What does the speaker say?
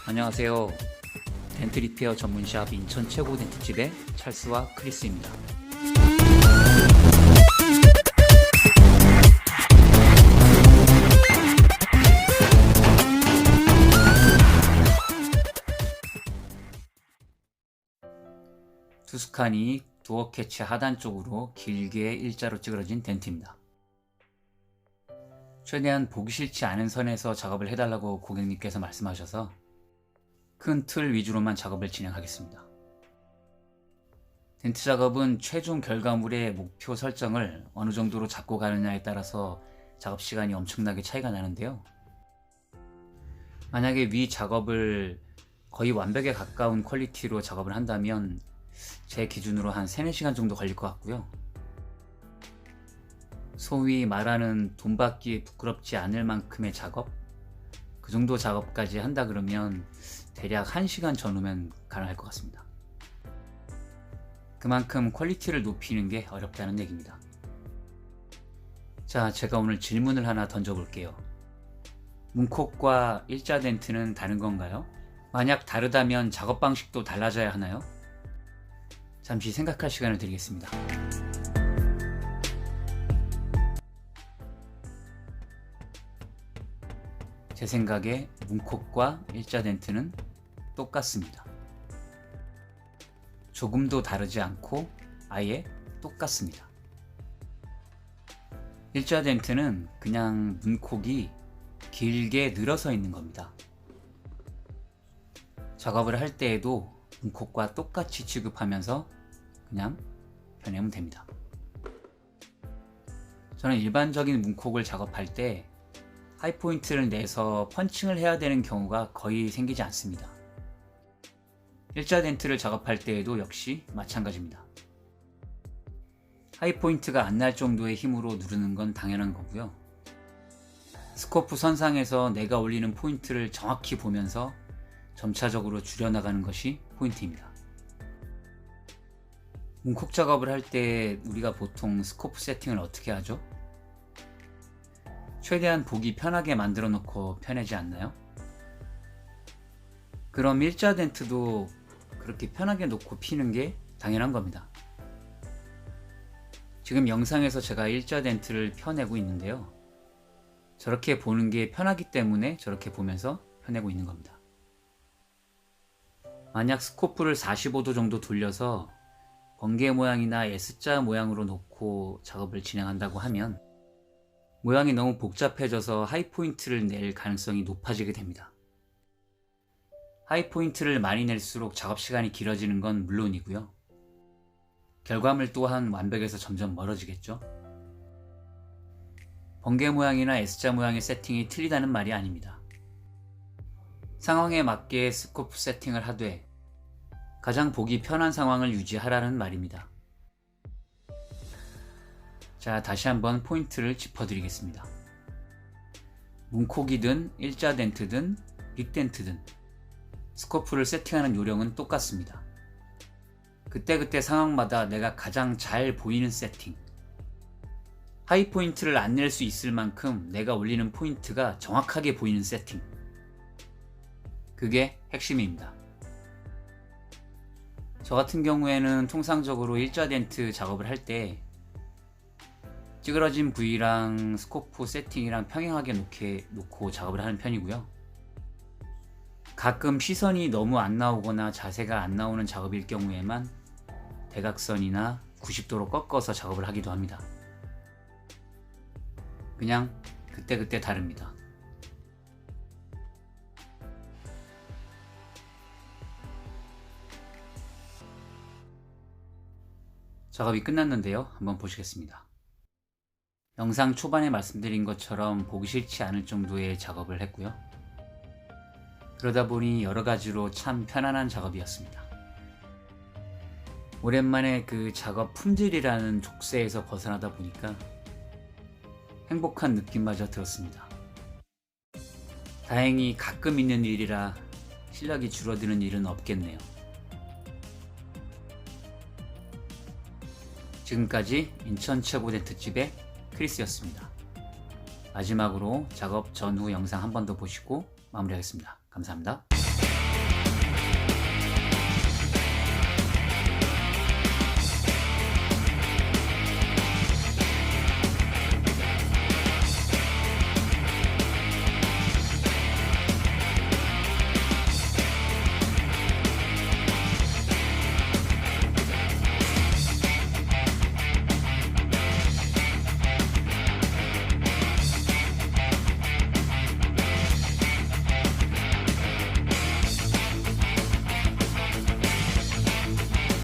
안녕하세요. 덴트 리페어 전문샵 인천 최고 덴트집의 찰스와 크리스입니다. 투스칸이 도어 캐치 하단 쪽으로 길게 일자로 찌그러진 덴트입니다. 최대한 보기 싫지 않은 선에서 작업을 해달라고 고객님께서 말씀하셔서 큰 틀 위주로만 작업을 진행하겠습니다. 덴트 작업은 최종 결과물의 목표 설정을 어느 정도로 잡고 가느냐에 따라서 작업 시간이 엄청나게 차이가 나는데요. 만약에 위 작업을 거의 완벽에 가까운 퀄리티로 작업을 한다면 제 기준으로 한 3-4시간 정도 걸릴 것 같고요. 소위 말하는 돈 받기에 부끄럽지 않을 만큼의 작업? 그 정도 작업까지 한다 그러면 대략 1시간 전후면 가능할 것 같습니다. 그만큼 퀄리티를 높이는 게 어렵다는 얘기입니다. 자, 제가 오늘 질문을 하나 던져볼게요. 문콕과 일자 덴트는 다른 건가요? 만약 다르다면 작업 방식도 달라져야 하나요? 잠시 생각할 시간을 드리겠습니다. 제 생각에 문콕과 일자 덴트는 똑같습니다. 조금도 다르지 않고 아예 똑같습니다. 일자 덴트는 그냥 문콕이 길게 늘어서 있는 겁니다. 작업을 할 때에도 문콕과 똑같이 취급하면서 그냥 펴내면 됩니다. 저는 일반적인 문콕을 작업할 때 하이포인트를 내서 펀칭을 해야 되는 경우가 거의 생기지 않습니다. 일자 덴트를 작업할 때에도 역시 마찬가지입니다. 하이포인트가 안 날 정도의 힘으로 누르는 건 당연한 거고요. 스코프 선상에서 내가 올리는 포인트를 정확히 보면서 점차적으로 줄여나가는 것이 포인트입니다. 문콕 작업을 할 때 우리가 보통 스코프 세팅을 어떻게 하죠? 최대한 보기 편하게 만들어 놓고 펴내지 않나요? 그럼 일자 덴트도 그렇게 편하게 놓고 피는 게 당연한 겁니다. 지금 영상에서 제가 일자 덴트를 펴내고 있는데요. 저렇게 보는 게 편하기 때문에 저렇게 보면서 펴내고 있는 겁니다. 만약 스코프를 45도 정도 돌려서 번개 모양이나 S자 모양으로 놓고 작업을 진행한다고 하면 모양이 너무 복잡해져서 하이포인트를 낼 가능성이 높아지게 됩니다. 하이포인트를 많이 낼수록 작업시간이 길어지는 건 물론이고요. 결과물 또한 완벽에서 점점 멀어지겠죠. 번개 모양이나 S자 모양의 세팅이 틀리다는 말이 아닙니다. 상황에 맞게 스코프 세팅을 하되 가장 보기 편한 상황을 유지하라는 말입니다. 자, 다시 한번 포인트를 짚어드리겠습니다. 문콕이든 일자 덴트든 빅 덴트든 스코프를 세팅하는 요령은 똑같습니다. 그때그때 상황마다 내가 가장 잘 보이는 세팅, 하이 포인트를 안 낼 수 있을 만큼 내가 올리는 포인트가 정확하게 보이는 세팅, 그게 핵심입니다. 저 같은 경우에는 통상적으로 일자 덴트 작업을 할 때 찌그러진 부위랑 스코프 세팅이랑 평행하게 놓고 작업을 하는 편이고요. 가끔 시선이 너무 안 나오거나 자세가 안 나오는 작업일 경우에만 대각선이나 90도로 꺾어서 작업을 하기도 합니다. 그냥 그때그때 다릅니다. 작업이 끝났는데요. 한번 보시겠습니다. 영상 초반에 말씀드린 것처럼 보기 싫지 않을 정도의 작업을 했고요. 그러다 보니 여러 가지로 참 편안한 작업이었습니다. 오랜만에 그 작업 품질이라는 족쇄에서 벗어나다 보니까 행복한 느낌마저 들었습니다. 다행히 가끔 있는 일이라 실력이 줄어드는 일은 없겠네요. 지금까지 인천 최고 덴트집의 크리스였습니다. 마지막으로 작업 전후 영상 한 번 더 보시고 마무리하겠습니다. 감사합니다.